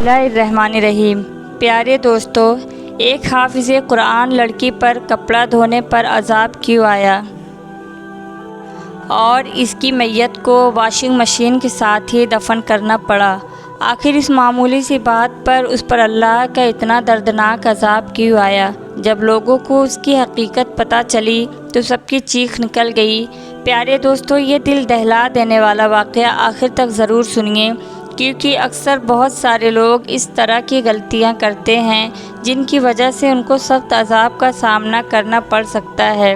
بسم اللہ الرحمن الرحیم۔ پیارے دوستو، ایک حافظ قرآن لڑکی پر کپڑا دھونے پر عذاب کیوں آیا اور اس کی میت کو واشنگ مشین کے ساتھ ہی دفن کرنا پڑا؟ آخر اس معمولی سی بات پر اس پر اللہ کا اتنا دردناک عذاب کیوں آیا؟ جب لوگوں کو اس کی حقیقت پتہ چلی تو سب کی چیخ نکل گئی۔ پیارے دوستو، یہ دل دہلا دینے والا واقعہ آخر تک ضرور سنیے، کیونکہ اکثر بہت سارے لوگ اس طرح کی غلطیاں کرتے ہیں جن کی وجہ سے ان کو سخت عذاب کا سامنا کرنا پڑ سکتا ہے۔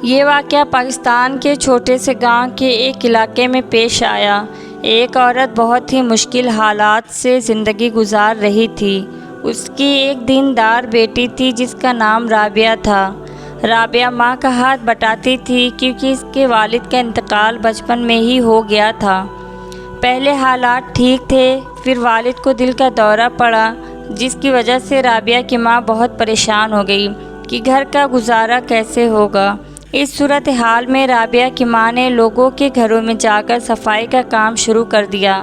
یہ واقعہ پاکستان کے چھوٹے سے گاؤں کے ایک علاقے میں پیش آیا۔ ایک عورت بہت ہی مشکل حالات سے زندگی گزار رہی تھی۔ اس کی ایک دیندار بیٹی تھی جس کا نام رابعہ تھا۔ رابعہ ماں کا ہاتھ بٹاتی تھی کیونکہ اس کے والد کا انتقال بچپن میں ہی ہو گیا تھا۔ پہلے حالات ٹھیک تھے، پھر والد کو دل کا دورہ پڑا جس کی وجہ سے رابعہ کی ماں بہت پریشان ہو گئی کہ گھر کا گزارا کیسے ہوگا۔ اس صورتحال میں رابعہ کی ماں نے لوگوں کے گھروں میں جا کر صفائی کا کام شروع کر دیا۔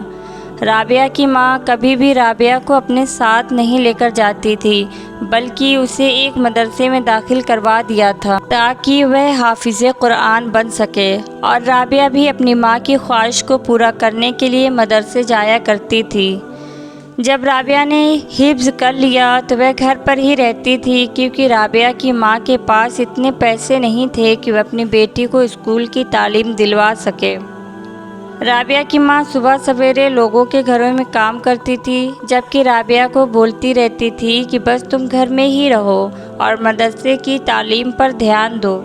رابعہ کی ماں کبھی بھی رابعہ کو اپنے ساتھ نہیں لے کر جاتی تھی، بلکہ اسے ایک مدرسے میں داخل کروا دیا تھا تاکہ وہ حافظ قرآن بن سکے، اور رابعہ بھی اپنی ماں کی خواہش کو پورا کرنے کے لیے مدرسے جایا کرتی تھی۔ جب رابعہ نے حفظ کر لیا تو وہ گھر پر ہی رہتی تھی، کیونکہ رابعہ کی ماں کے پاس اتنے پیسے نہیں تھے کہ وہ اپنی بیٹی کو اسکول کی تعلیم دلوا سکے۔ رابعہ کی ماں صبح سویرے لوگوں کے گھروں میں کام کرتی تھی، جبکہ رابعہ کو بولتی رہتی تھی کہ بس تم گھر میں ہی رہو اور مدرسے کی تعلیم پر دھیان دو۔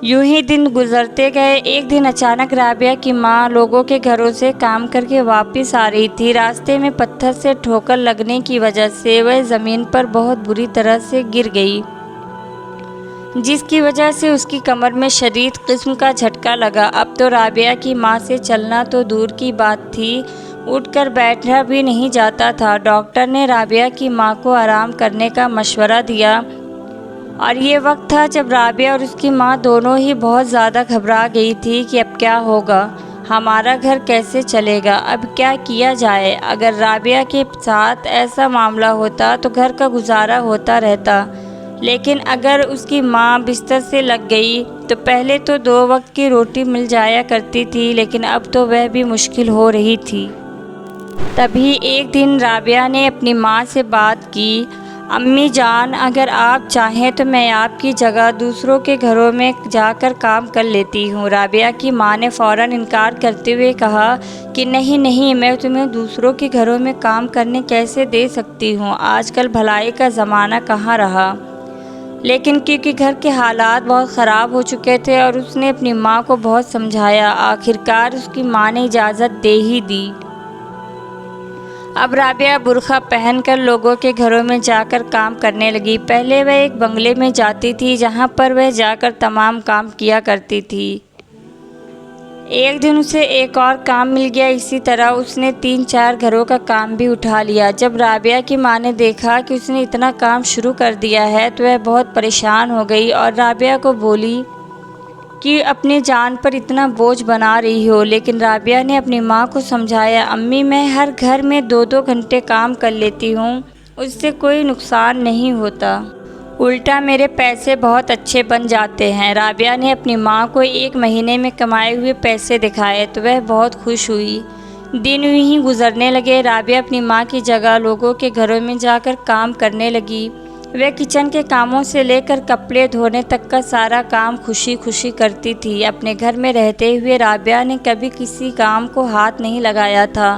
یوں ہی دن گزرتے گئے۔ ایک دن اچانک رابعہ کی ماں لوگوں کے گھروں سے کام کر کے واپس آ رہی تھی۔ راستے میں پتھر سے ٹھوکر لگنے کی وجہ سے وہ زمین پر بہت بری طرح سے گر گئی، جس کی وجہ سے اس کی کمر میں شدید قسم کا جھٹکا لگا۔ اب تو رابعہ کی ماں سے چلنا تو دور کی بات تھی، اٹھ کر بیٹھا بھی نہیں جاتا تھا۔ ڈاکٹر نے رابعہ کی ماں کو آرام کرنے کا مشورہ دیا، اور یہ وقت تھا جب رابعہ اور اس کی ماں دونوں ہی بہت زیادہ گھبرا گئی تھی کہ اب کیا ہوگا، ہمارا گھر کیسے چلے گا، اب کیا کیا جائے۔ اگر رابعہ کے ساتھ ایسا معاملہ ہوتا تو گھر کا گزارا ہوتا رہتا، لیکن اگر اس کی ماں بستر سے لگ گئی تو پہلے تو 2 وقت کی روٹی مل جایا کرتی تھی، لیکن اب تو وہ بھی مشکل ہو رہی تھی۔ تبھی ایک دن رابعہ نے اپنی ماں سے بات کی، امی جان، اگر آپ چاہیں تو میں آپ کی جگہ دوسروں کے گھروں میں جا کر کام کر لیتی ہوں۔ رابعہ کی ماں نے فوراً انکار کرتے ہوئے کہا کہ نہیں، میں تمہیں دوسروں کے گھروں میں کام کرنے کیسے دے سکتی ہوں، آج کل بھلائی کا زمانہ کہاں رہا۔ لیکن کیونکہ گھر کے حالات بہت خراب ہو چکے تھے اور اس نے اپنی ماں کو بہت سمجھایا، آخرکار اس کی ماں نے اجازت دے ہی دی۔ اب رابعہ برقع پہن کر لوگوں کے گھروں میں جا کر کام کرنے لگی۔ پہلے وہ ایک بنگلے میں جاتی تھی جہاں پر وہ جا کر تمام کام کیا کرتی تھی۔ ایک دن اسے ایک اور کام مل گیا، اسی طرح اس نے 3-4 گھروں کا کام بھی اٹھا لیا۔ جب رابعہ کی ماں نے دیکھا کہ اس نے اتنا کام شروع کر دیا ہے تو وہ بہت پریشان ہو گئی اور رابعہ کو بولی کہ اپنی جان پر اتنا بوجھ بنا رہی ہو، لیکن رابعہ نے اپنی ماں کو سمجھایا، امی میں ہر گھر میں 2-2 گھنٹے کام کر لیتی ہوں، اس سے کوئی نقصان نہیں ہوتا، الٹا میرے پیسے بہت اچھے بن جاتے ہیں۔ رابعہ نے اپنی ماں کو 1 مہینے میں کمائے ہوئے پیسے دکھائے تو وہ بہت خوش ہوئی۔ دن یوں ہی گزرنے لگے۔ رابعہ اپنی ماں کی جگہ لوگوں کے گھروں میں جا کر کام کرنے لگی۔ وہ کچن کے کاموں سے لے کر کپڑے دھونے تک کا سارا کام خوشی خوشی کرتی تھی۔ اپنے گھر میں رہتے ہوئے رابعہ نے کبھی کسی کام کو ہاتھ نہیں لگایا تھا،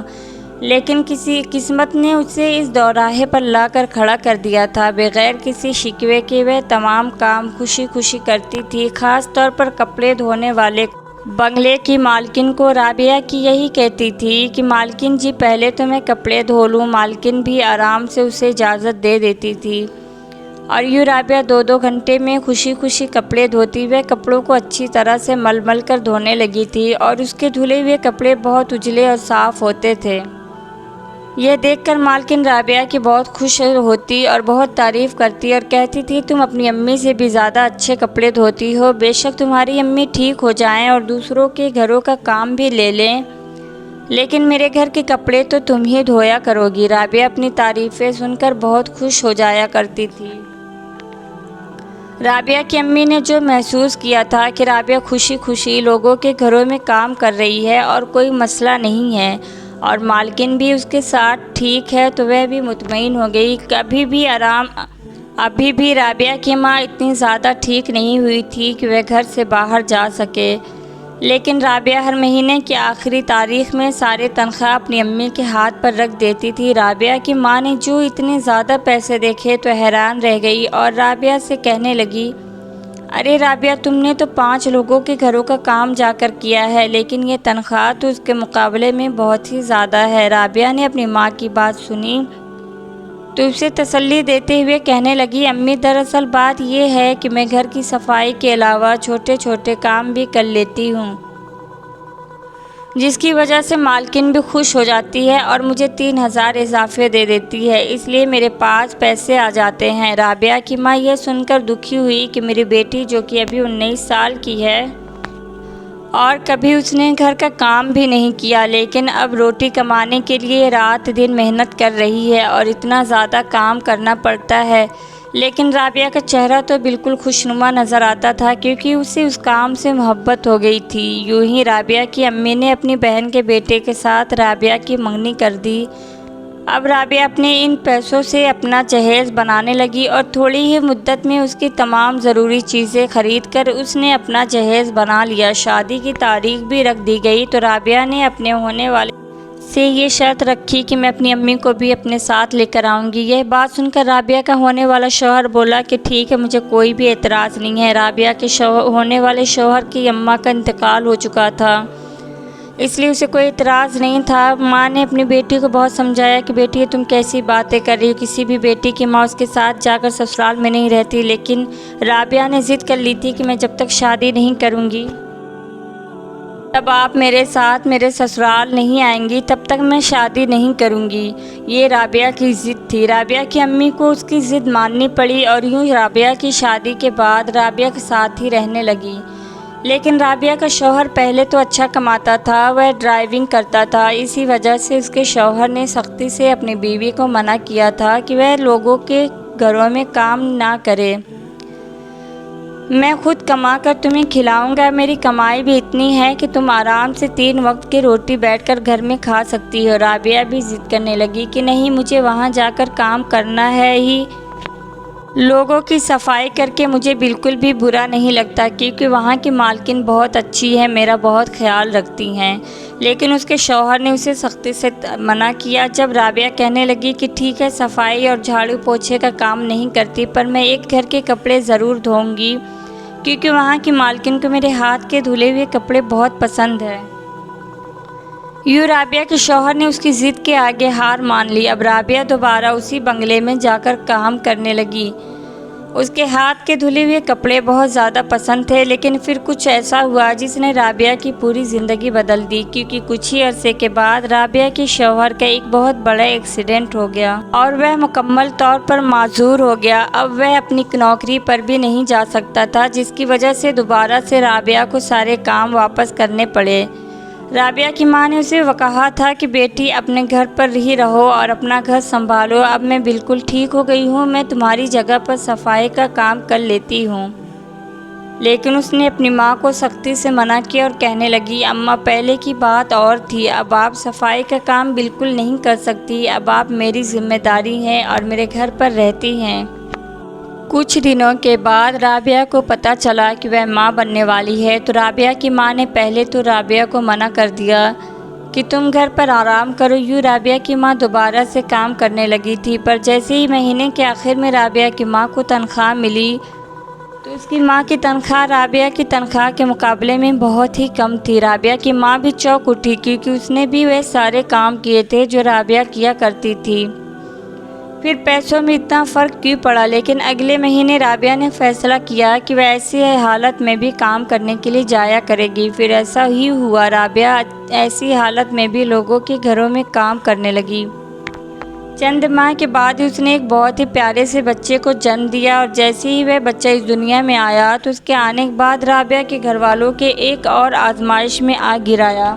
لیکن کسی قسمت نے اسے اس دوراہے پر لا کر کھڑا کر دیا تھا۔ بغیر کسی شکوے کے وہ تمام کام خوشی خوشی کرتی تھی، خاص طور پر کپڑے دھونے والے۔ بنگلے کی مالکن کو رابعہ کی یہی کہتی تھی کہ مالکن جی پہلے تو میں کپڑے دھو لوں۔ مالکن بھی آرام سے اسے اجازت دے دیتی تھی، اور یوں رابعہ 2-2 گھنٹے میں خوشی خوشی کپڑے دھوتی ہوئے کپڑوں کو اچھی طرح سے مل مل کر دھونے لگی تھی، اور اس کے دھلے ہوئے کپڑے بہت اجلے اور صاف ہوتے تھے۔ یہ دیکھ کر مالکن رابعہ کی بہت خوش ہوتی اور بہت تعریف کرتی اور کہتی تھی، تم اپنی امی سے بھی زیادہ اچھے کپڑے دھوتی ہو، بے شک تمہاری امی ٹھیک ہو جائیں اور دوسروں کے گھروں کا کام بھی لے لیں، لیکن میرے گھر کے کپڑے تو تم ہی دھویا کرو گی۔ رابعہ اپنی تعریفیں سن کر بہت خوش ہو جایا کرتی تھی۔ رابعہ کی امی نے جو محسوس کیا تھا کہ رابعہ خوشی خوشی لوگوں کے گھروں میں کام کر رہی ہے اور کوئی مسئلہ نہیں ہے اور مالکن بھی اس کے ساتھ ٹھیک ہے، تو وہ بھی مطمئن ہو گئی۔ ابھی بھی رابعہ کی ماں اتنی زیادہ ٹھیک نہیں ہوئی تھی کہ وہ گھر سے باہر جا سکے، لیکن رابعہ ہر مہینے کی آخری تاریخ میں سارے تنخواہ اپنی امی کے ہاتھ پر رکھ دیتی تھی۔ رابعہ کی ماں نے جو اتنے زیادہ پیسے دیکھے تو حیران رہ گئی اور رابعہ سے کہنے لگی، ارے رابعہ، تم نے تو 5 لوگوں کے گھروں کا کام جا کر کیا ہے، لیکن یہ تنخواہ تو اس کے مقابلے میں بہت ہی زیادہ ہے۔ رابعہ نے اپنی ماں کی بات سنی تو اسے تسلی دیتے ہوئے کہنے لگی، امی، دراصل بات یہ ہے کہ میں گھر کی صفائی کے علاوہ چھوٹے چھوٹے کام بھی کر لیتی ہوں، جس کی وجہ سے مالکن بھی خوش ہو جاتی ہے اور مجھے 3000 اضافے دے دیتی ہے، اس لیے میرے پاس پیسے آ جاتے ہیں۔ رابعہ کی ماں یہ سن کر دکھی ہوئی کہ میری بیٹی، جو کہ ابھی 19 سال کی ہے اور کبھی اس نے گھر کا کام بھی نہیں کیا، لیکن اب روٹی کمانے کے لیے رات دن محنت کر رہی ہے اور اتنا زیادہ کام کرنا پڑتا ہے، لیکن رابعہ کا چہرہ تو بالکل خوشنما نظر آتا تھا کیونکہ اسے اس کام سے محبت ہو گئی تھی۔ یوں ہی رابعہ کی امی نے اپنی بہن کے بیٹے کے ساتھ رابعہ کی منگنی کر دی۔ اب رابعہ اپنے ان پیسوں سے اپنا جہیز بنانے لگی اور تھوڑی ہی مدت میں اس کی تمام ضروری چیزیں خرید کر اس نے اپنا جہیز بنا لیا۔ شادی کی تاریخ بھی رکھ دی گئی تو رابعہ نے اپنے ہونے والے سے یہ شرط رکھی کہ میں اپنی امی کو بھی اپنے ساتھ لے کر آؤں گی۔ یہ بات سن کر رابعہ کا ہونے والا شوہر بولا کہ ٹھیک ہے، مجھے کوئی بھی اعتراض نہیں ہے۔ رابعہ کے ہونے والے شوہر کی اماں کا انتقال ہو چکا تھا، اس لیے اسے کوئی اعتراض نہیں تھا۔ ماں نے اپنی بیٹی کو بہت سمجھایا کہ بیٹی، تم کیسی باتیں کر رہی ہو، کسی بھی بیٹی کی ماں اس کے ساتھ جا کر سسرال میں نہیں رہتی، لیکن رابعہ نے ضد کر لی تھی کہ میں جب تک شادی نہیں کروں گی، جب آپ میرے ساتھ میرے سسرال نہیں آئیں گی، تب تک میں شادی نہیں کروں گی۔ یہ رابعہ کی ضد تھی۔ رابعہ کی امی کو اس کی ضد ماننی پڑی اور یوں رابعہ کی شادی کے بعد رابعہ کے ساتھ ہی رہنے لگی۔ لیکن رابعہ کا شوہر پہلے تو اچھا کماتا تھا، وہ ڈرائیونگ کرتا تھا، اسی وجہ سے اس کے شوہر نے سختی سے اپنی بیوی کو منع کیا تھا کہ وہ لوگوں کے گھروں میں کام نہ کرے۔ میں خود کما کر تمہیں کھلاؤں گا، میری کمائی بھی اتنی ہے کہ تم آرام سے 3 وقت کی روٹی بیٹھ کر گھر میں کھا سکتی ہو۔ رابعہ بھی ضد کرنے لگی کہ نہیں، مجھے وہاں جا کر کام کرنا ہے ہی، لوگوں کی صفائی کر کے مجھے بالکل بھی برا نہیں لگتا کیونکہ وہاں کی مالکن بہت اچھی ہے، میرا بہت خیال رکھتی ہیں۔ لیکن اس کے شوہر نے اسے سختی سے منع کیا۔ جب رابعہ کہنے لگی کہ ٹھیک ہے، صفائی اور جھاڑو پوچھے کا کام نہیں کرتی، پر میں ایک گھر کے کپڑے ضرور دھوؤں گی کیونکہ وہاں کی مالکن کو میرے ہاتھ کے دھلے ہوئے کپڑے بہت پسند ہیں۔ یوں رابعہ کے شوہر نے اس کی ضد کے آگے ہار مان لی۔ اب رابعہ دوبارہ اسی بنگلے میں جا کر کام کرنے لگی۔ اس کے ہاتھ کے دھلے ہوئے کپڑے بہت زیادہ پسند تھے، لیکن پھر کچھ ایسا ہوا جس نے رابعہ کی پوری زندگی بدل دی کیونکہ کچھ ہی عرصے کے بعد رابعہ کے شوہر کا ایک بہت بڑا ایکسیڈنٹ ہو گیا اور وہ مکمل طور پر معذور ہو گیا۔ اب وہ اپنی نوکری پر بھی نہیں جا سکتا تھا، جس کی وجہ سے دوبارہ سے رابعہ کو سارے کام واپس کرنے پڑے۔ رابعہ کی ماں نے اسے کہا تھا کہ بیٹی، اپنے گھر پر ہی رہو اور اپنا گھر سنبھالو، اب میں بالکل ٹھیک ہو گئی ہوں، میں تمہاری جگہ پر صفائی کا کام کر لیتی ہوں۔ لیکن اس نے اپنی ماں کو سختی سے منع کیا اور کہنے لگی، اماں، پہلے کی بات اور تھی، اب آپ صفائی کا کام بالکل نہیں کر سکتی، اب آپ میری ذمہ داری ہیں اور میرے گھر پر رہتی ہیں۔ کچھ دنوں کے بعد رابعہ کو پتہ چلا کہ وہ ماں بننے والی ہے، تو رابعہ کی ماں نے پہلے تو رابعہ کو منع کر دیا کہ تم گھر پر آرام کرو۔ یوں رابعہ کی ماں دوبارہ سے کام کرنے لگی تھی، پر جیسے ہی مہینے کے آخر میں رابعہ کی ماں کو تنخواہ ملی تو اس کی ماں کی تنخواہ رابعہ کی تنخواہ کے مقابلے میں بہت ہی کم تھی۔ رابعہ کی ماں بھی چونک اٹھی کیونکہ اس نے بھی وہ سارے کام کیے تھے جو رابعہ کیا کرتی تھی، پھر پیسوں میں اتنا فرق کیوں پڑا؟ لیکن اگلے مہینے رابعہ نے فیصلہ کیا کہ وہ ایسی حالت میں بھی کام کرنے کے لیے جایا کرے گی۔ پھر ایسا ہی ہوا، رابعہ ایسی حالت میں بھی لوگوں کے گھروں میں کام کرنے لگی۔ چند ماہ کے بعد اس نے ایک بہت ہی پیارے سے بچے کو جنم دیا اور جیسے ہی وہ بچہ اس دنیا میں آیا تو اس کے آنے کے بعد رابعہ کے گھر والوں کے ایک اور آزمائش میں آ گرایا۔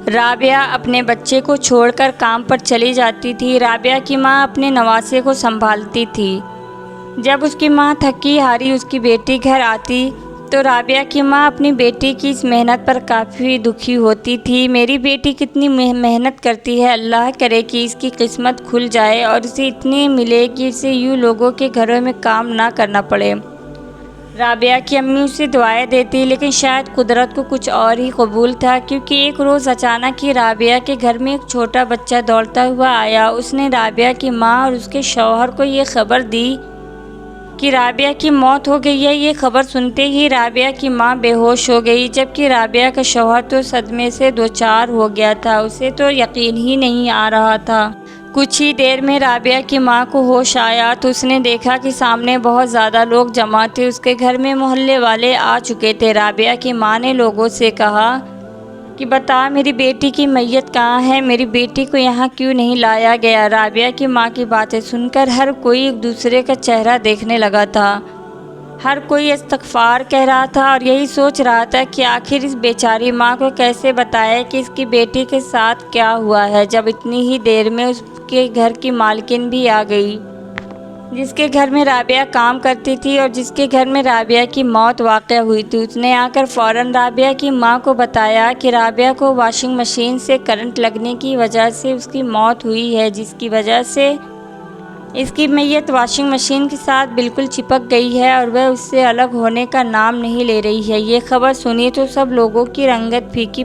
رابعہ اپنے بچے کو چھوڑ کر کام پر چلی جاتی تھی۔ رابعہ کی ماں اپنے نواسے کو سنبھالتی تھی۔ جب اس کی ماں تھکی ہاری اس کی بیٹی گھر آتی تو رابعہ کی ماں اپنی بیٹی کی اس محنت پر کافی دکھی ہوتی تھی۔ میری بیٹی کتنی محنت کرتی ہے، اللہ کرے کہ اس کی قسمت کھل جائے اور اسے اتنی ملے کہ اسے یوں لوگوں کے گھروں میں کام نہ کرنا پڑے۔ رابعہ کی امی اسے دعائیں دیتی، لیکن شاید قدرت کو کچھ اور ہی قبول تھا، کیونکہ ایک روز اچانک ہی رابعہ کے گھر میں ایک چھوٹا بچہ دوڑتا ہوا آیا۔ اس نے رابعہ کی ماں اور اس کے شوہر کو یہ خبر دی کہ رابعہ کی موت ہو گئی ہے۔ یہ خبر سنتے ہی رابعہ کی ماں بے ہوش ہو گئی، جبکہ رابعہ کا شوہر تو صدمے سے دوچار ہو گیا تھا، اسے تو یقین ہی نہیں آ رہا تھا۔ کچھ ہی دیر میں رابعہ کی ماں کو ہوش آیا تو اس نے دیکھا کہ سامنے بہت زیادہ لوگ جمع تھے۔ اس کے گھر میں محلے والے آ چکے تھے۔ رابعہ کی ماں نے لوگوں سے کہا کہ بتا میری بیٹی کی میت کہاں ہے، میری بیٹی کو یہاں کیوں نہیں لایا گیا؟ رابعہ کی ماں کی باتیں سن کر ہر کوئی ایک دوسرے کا چہرہ دیکھنے لگا تھا۔ ہر کوئی استغفار کہہ رہا تھا اور یہی سوچ رہا تھا کہ آخر اس بیچاری ماں کو کیسے بتائے کہ اس کی بیٹی کے ساتھ کیا ہوا ہے، جب اتنی ہی دیر میں اس کے گھر کی مالکن بھی آ گئی، جس کے گھر میں رابعہ کام کرتی تھی اور جس کے گھر میں رابعہ کی موت واقع ہوئی تھی۔ اس نے آ کر فوراً رابعہ کی ماں کو بتایا کہ رابعہ کو واشنگ مشین سے کرنٹ لگنے کی وجہ سے اس کی موت ہوئی ہے، جس کی وجہ سے اس کی میت واشنگ مشین کے ساتھ بالکل چپک گئی ہے اور وہ اس سے الگ ہونے کا نام نہیں لے رہی ہے۔ یہ خبر سنی تو سب لوگوں کی رنگت پھیکی۔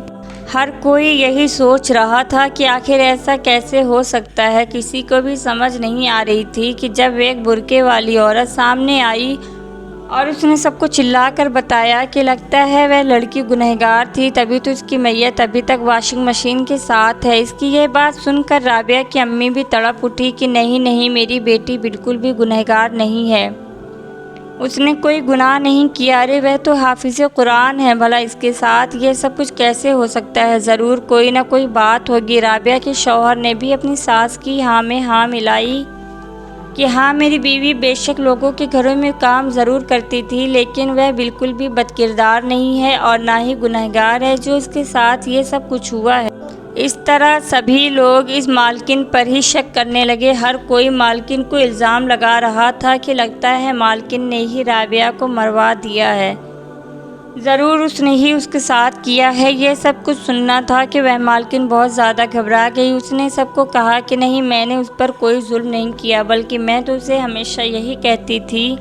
ہر کوئی یہی سوچ رہا تھا کہ آخر ایسا کیسے ہو سکتا ہے۔ کسی کو بھی سمجھ نہیں آ رہی تھی کہ جب ایک برقعے والی عورت سامنے آئی اور اس نے سب کو چلا کر بتایا کہ لگتا ہے وہ لڑکی گنہگار تھی، تبھی تو اس کی میت ابھی تک واشنگ مشین کے ساتھ ہے۔ اس کی یہ بات سن کر رابعہ کی امی بھی تڑپ اٹھی کہ نہیں نہیں، میری بیٹی بالکل بھی گنہگار نہیں ہے، اس نے کوئی گناہ نہیں کیا، ارے وہ تو حافظ قرآن ہے، بھلا اس کے ساتھ یہ سب کچھ کیسے ہو سکتا ہے؟ ضرور کوئی نہ کوئی بات ہوگی۔ رابعہ کے شوہر نے بھی اپنی ساس کی ہاں میں ہاں ملائی کہ ہاں میری بیوی بے شک لوگوں کے گھروں میں کام ضرور کرتی تھی، لیکن وہ بالکل بھی بد کردار نہیں ہے اور نہ ہی گنہگار ہے جو اس کے ساتھ یہ سب کچھ ہوا ہے۔ اس طرح سبھی لوگ اس مالکن پر ہی شک کرنے لگے۔ ہر کوئی مالکن کو الزام لگا رہا تھا کہ لگتا ہے مالکن نے ہی رابعہ کو مروا دیا ہے، ضرور اس نے ہی اس کے ساتھ کیا ہے۔ یہ سب کچھ سننا تھا کہ وہ مالکن بہت زیادہ گھبرا گئی۔ اس نے سب کو کہا کہ نہیں، میں نے اس پر کوئی ظلم نہیں کیا، بلکہ میں تو اسے ہمیشہ یہی کہتی تھی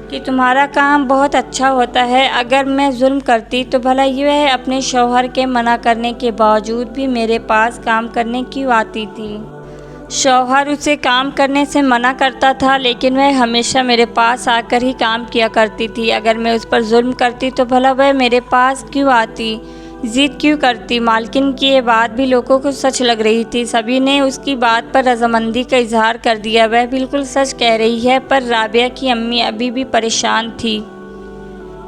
کہ تمہارا کام بہت اچھا ہوتا ہے، اگر میں ظلم کرتی تو بھلا یہ اپنے شوہر کے منع کرنے کے باوجود بھی میرے پاس کام کرنے کیوں آتی تھی؟ شوہر اسے کام کرنے سے منع کرتا تھا، لیکن وہ ہمیشہ میرے پاس آ کر ہی کام کیا کرتی تھی۔ اگر میں اس پر ظلم کرتی تو بھلا وہ میرے پاس کیوں آتی، ضد کیوں کرتی؟ مالکن کی یہ بات بھی لوگوں کو سچ لگ رہی تھی۔ سبھی نے اس کی بات پر رضامندی کا اظہار کر دیا، وہ بالکل سچ کہہ رہی ہے۔ پر رابعہ کی امی ابھی بھی پریشان تھی۔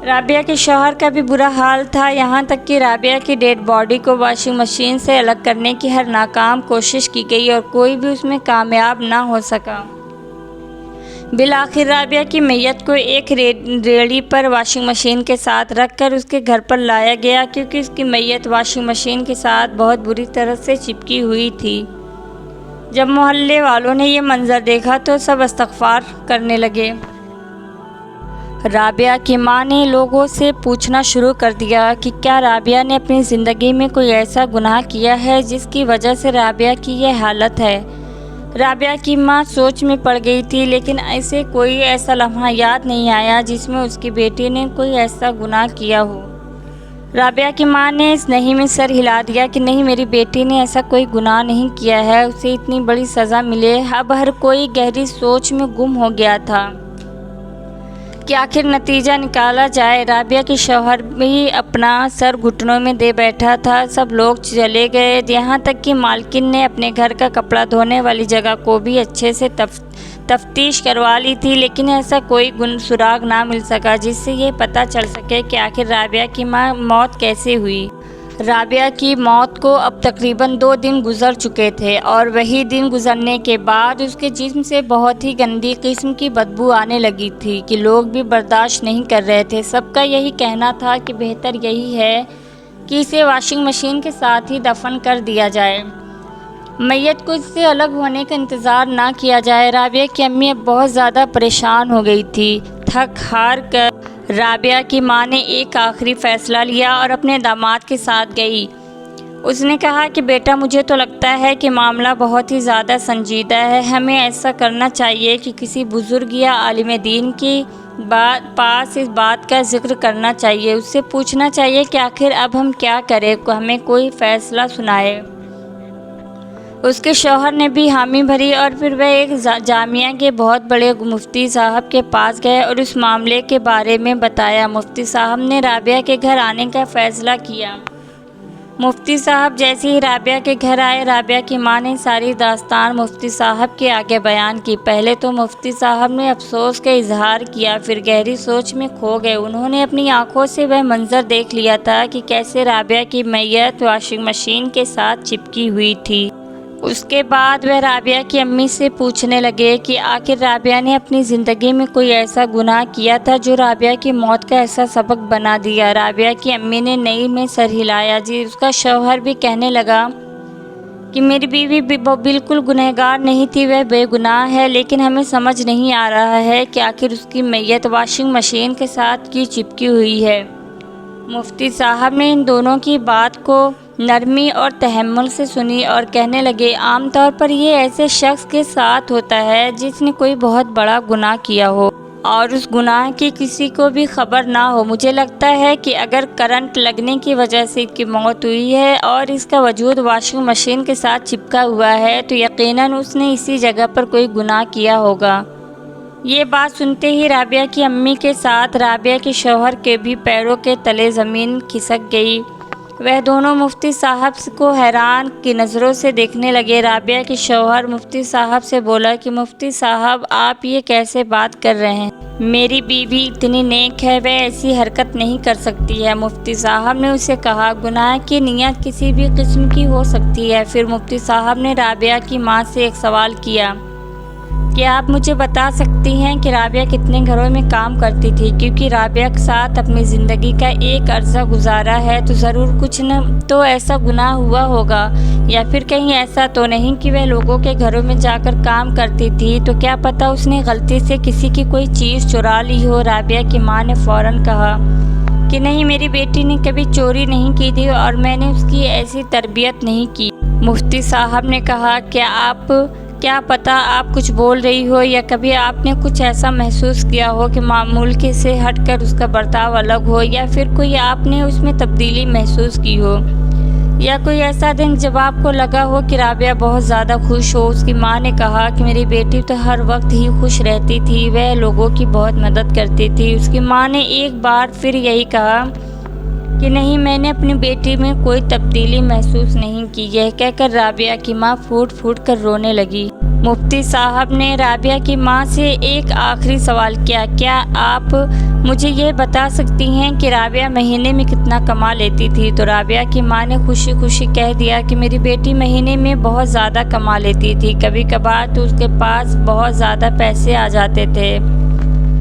رابعہ کے شوہر کا بھی برا حال تھا، یہاں تک کہ رابعہ کی ڈیڈ باڈی کو واشنگ مشین سے الگ کرنے کی ہر ناکام کوشش کی گئی اور کوئی بھی اس میں کامیاب نہ ہو سکا۔ بالآخر رابعہ کی میت کو ایک ریڑھی پر واشنگ مشین کے ساتھ رکھ کر اس کے گھر پر لایا گیا، کیونکہ اس کی میت واشنگ مشین کے ساتھ بہت بری طرح سے چپکی ہوئی تھی۔ جب محلے والوں نے یہ منظر دیکھا تو سب استغفار کرنے لگے۔ رابعہ کی ماں نے لوگوں سے پوچھنا شروع کر دیا کہ کیا رابعہ نے اپنی زندگی میں کوئی ایسا گناہ کیا ہے جس کی وجہ سے رابعہ کی یہ حالت ہے؟ رابعہ کی ماں سوچ میں پڑ گئی تھی، لیکن اسے کوئی ایسا لمحہ یاد نہیں آیا جس میں اس کی بیٹی نے کوئی ایسا گناہ کیا ہو۔ رابعہ کی ماں نے اس نہیں میں سر ہلا دیا کہ نہیں، میری بیٹی نے ایسا کوئی گناہ نہیں کیا ہے، اسے اتنی بڑی سزا ملے۔ اب ہر کوئی گہری سوچ میں گم ہو گیا تھا کہ آخر نتیجہ نکالا جائے۔ رابعہ کے شوہر بھی اپنا سر گھٹنوں میں دے بیٹھا تھا۔ سب لوگ چلے گئے، یہاں تک کہ مالکن نے اپنے گھر کا کپڑا دھونے والی جگہ کو بھی اچھے سے تفتیش کروا لی تھی، لیکن ایسا کوئی سراغ نہ مل سکا جس سے یہ پتہ چل سکے کہ آخر رابعہ کی موت کیسے ہوئی۔ رابعہ کی موت کو اب تقریباً 2 دن گزر چکے تھے اور وہی دن گزرنے کے بعد اس کے جسم سے بہت ہی گندی قسم کی بدبو آنے لگی تھی کہ لوگ بھی برداشت نہیں کر رہے تھے۔ سب کا یہی کہنا تھا کہ بہتر یہی ہے کہ اسے واشنگ مشین کے ساتھ ہی دفن کر دیا جائے، میت کو اس سے الگ ہونے کا انتظار نہ کیا جائے۔ رابعہ کی امی اب بہت زیادہ پریشان ہو گئی تھی۔ تھک ہار کر رابعہ کی ماں نے ایک آخری فیصلہ لیا اور اپنے داماد کے ساتھ گئی۔ اس نے کہا کہ بیٹا، مجھے تو لگتا ہے کہ معاملہ بہت ہی زیادہ سنجیدہ ہے۔ ہمیں ایسا کرنا چاہیے کہ کسی بزرگ یا عالم دین کے پاس اس بات کا ذکر کرنا چاہیے، اس سے پوچھنا چاہیے کہ آخر اب ہم کیا کریں، ہمیں کوئی فیصلہ سنائے۔ اس کے شوہر نے بھی حامی بھری اور پھر وہ ایک جامعہ کے بہت بڑے مفتی صاحب کے پاس گئے اور اس معاملے کے بارے میں بتایا۔ مفتی صاحب نے رابعہ کے گھر آنے کا فیصلہ کیا۔ مفتی صاحب جیسے ہی رابعہ کے گھر آئے، رابعہ کی ماں نے ساری داستان مفتی صاحب کے آگے بیان کی۔ پہلے تو مفتی صاحب نے افسوس کا اظہار کیا، پھر گہری سوچ میں کھو گئے۔ انہوں نے اپنی آنکھوں سے وہ منظر دیکھ لیا تھا کہ کیسے رابعہ کی میت واشنگ مشین کے ساتھ چپکی ہوئی تھی۔ اس کے بعد وہ رابعہ کی امی سے پوچھنے لگے کہ آخر رابعہ نے اپنی زندگی میں کوئی ایسا گناہ کیا تھا جو رابعہ کی موت کا ایسا سبب بنا دیا۔ رابعہ کی امی نے نئی میں سر ہلایا۔ اس کا شوہر بھی کہنے لگا کہ میری بیوی بالکل گنہگار نہیں تھی، وہ بے گناہ ہے، لیکن ہمیں سمجھ نہیں آ رہا ہے کہ آخر اس کی میت واشنگ مشین کے ساتھ کیوں چپکی ہوئی ہے۔ مفتی صاحب نے ان دونوں کی بات کو نرمی اور تحمل سے سنی اور کہنے لگے، عام طور پر یہ ایسے شخص کے ساتھ ہوتا ہے جس نے کوئی بہت بڑا گناہ کیا ہو اور اس گناہ کی کسی کو بھی خبر نہ ہو۔ مجھے لگتا ہے کہ اگر کرنٹ لگنے کی وجہ سے اس کی موت ہوئی ہے اور اس کا وجود واشنگ مشین کے ساتھ چپکا ہوا ہے تو یقیناً اس نے اسی جگہ پر کوئی گناہ کیا ہوگا۔ یہ بات سنتے ہی رابعہ کی امی کے ساتھ رابعہ کے شوہر کے بھی پیروں کے تلے زمین کھسک گئی۔ وہ دونوں مفتی صاحب کو حیران کی نظروں سے دیکھنے لگے۔ رابعہ کے شوہر مفتی صاحب سے بولا کہ مفتی صاحب، آپ یہ کیسے بات کر رہے ہیں؟ میری بیوی اتنی نیک ہے، وہ ایسی حرکت نہیں کر سکتی ہے۔ مفتی صاحب نے اسے کہا، گناہ کی نیت کسی بھی قسم کی ہو سکتی ہے۔ پھر مفتی صاحب نے رابعہ کی ماں سے ایک سوال کیا، کیا آپ مجھے بتا سکتی ہیں کہ رابعہ کتنے گھروں میں کام کرتی تھی؟ کیونکہ رابعہ کے ساتھ اپنی زندگی کا ایک عرصہ گزارا ہے تو ضرور کچھ نہ تو ایسا گناہ ہوا ہوگا، یا پھر کہیں ایسا تو نہیں کہ وہ لوگوں کے گھروں میں جا کر کام کرتی تھی تو کیا پتہ اس نے غلطی سے کسی کی کوئی چیز چرا لی ہو۔ رابعہ کی ماں نے فوراً کہا کہ نہیں، میری بیٹی نے کبھی چوری نہیں کی تھی اور میں نے اس کی ایسی تربیت نہیں کی۔ مفتی صاحب نے کہا، کیا پتہ آپ کچھ بول رہی ہو یا کبھی آپ نے کچھ ایسا محسوس کیا ہو کہ معمول کے سے ہٹ کر اس کا برتاؤ الگ ہو، یا پھر کوئی آپ نے اس میں تبدیلی محسوس کی ہو، یا کوئی ایسا دن جب آپ کو لگا ہو کہ رابعہ بہت زیادہ خوش ہو۔ اس کی ماں نے کہا کہ میری بیٹی تو ہر وقت ہی خوش رہتی تھی، وہ لوگوں کی بہت مدد کرتی تھی۔ اس کی ماں نے ایک بار پھر یہی کہا کہ نہیں، میں نے اپنی بیٹی میں کوئی تبدیلی محسوس نہیں کی۔ یہ کہہ کر رابعہ کی ماں پھوٹ پھوٹ کر رونے لگی۔ مفتی صاحب نے رابعہ کی ماں سے ایک آخری سوال کیا، کیا آپ مجھے یہ بتا سکتی ہیں کہ رابعہ مہینے میں کتنا کما لیتی تھی؟ تو رابعہ کی ماں نے خوشی خوشی کہہ دیا کہ میری بیٹی مہینے میں بہت زیادہ کما لیتی تھی، کبھی کبھار تو اس کے پاس بہت زیادہ پیسے آ جاتے تھے۔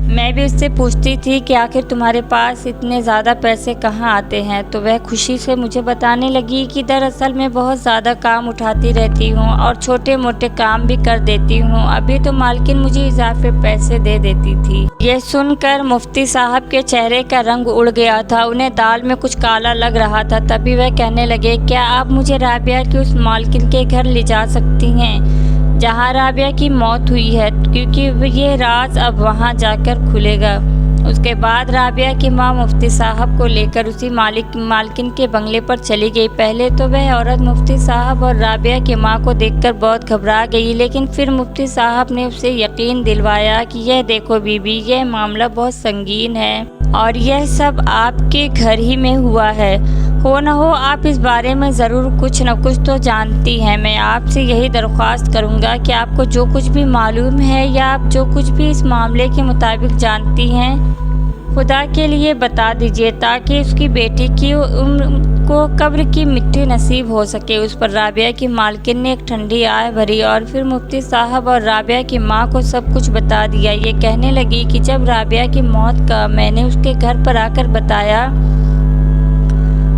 میں بھی اس سے پوچھتی تھی کہ آخر تمہارے پاس اتنے زیادہ پیسے کہاں آتے ہیں؟ تو وہ خوشی سے مجھے بتانے لگی کہ دراصل میں بہت زیادہ کام اٹھاتی رہتی ہوں اور چھوٹے موٹے کام بھی کر دیتی ہوں، ابھی تو مالکن مجھے اضافی پیسے دے دیتی تھی۔ یہ سن کر مفتی صاحب کے چہرے کا رنگ اڑ گیا تھا، انہیں دال میں کچھ کالا لگ رہا تھا۔ تبھی وہ کہنے لگے، کیا آپ مجھے رابعہ کی اس مالکن کے گھر لے جا سکتی ہیں جہاں رابعہ کی موت ہوئی ہے، کیونکہ یہ راز اب وہاں جا کر کھلے گا۔ اس کے بعد رابعہ کی ماں مفتی صاحب کو لے کر اسی مالکن کے بنگلے پر چلی گئی۔ پہلے تو وہ عورت مفتی صاحب اور رابعہ کی ماں کو دیکھ کر بہت گھبرا گئی، لیکن پھر مفتی صاحب نے اسے یقین دلوایا کہ یہ دیکھو بی بی، یہ معاملہ بہت سنگین ہے اور یہ سب آپ کے گھر ہی میں ہوا ہے، ہو نہ ہو آپ اس بارے میں ضرور کچھ نہ کچھ تو جانتی ہیں۔ میں آپ سے یہی درخواست کروں گا کہ آپ کو جو کچھ بھی معلوم ہے یا آپ جو کچھ بھی اس معاملے کے مطابق جانتی ہیں، خدا کے لیے بتا دیجیے تاکہ اس کی بیٹی کو قبر کی مٹی نصیب ہو سکے۔ اس پر رابعہ کی مالکن نے ایک ٹھنڈی آہ بھری اور پھر مفتی صاحب اور رابعہ کی ماں کو سب کچھ بتا دیا۔ یہ کہنے لگی کہ جب رابعہ کی موت کا میں نے اس کے گھر پر آ کر بتایا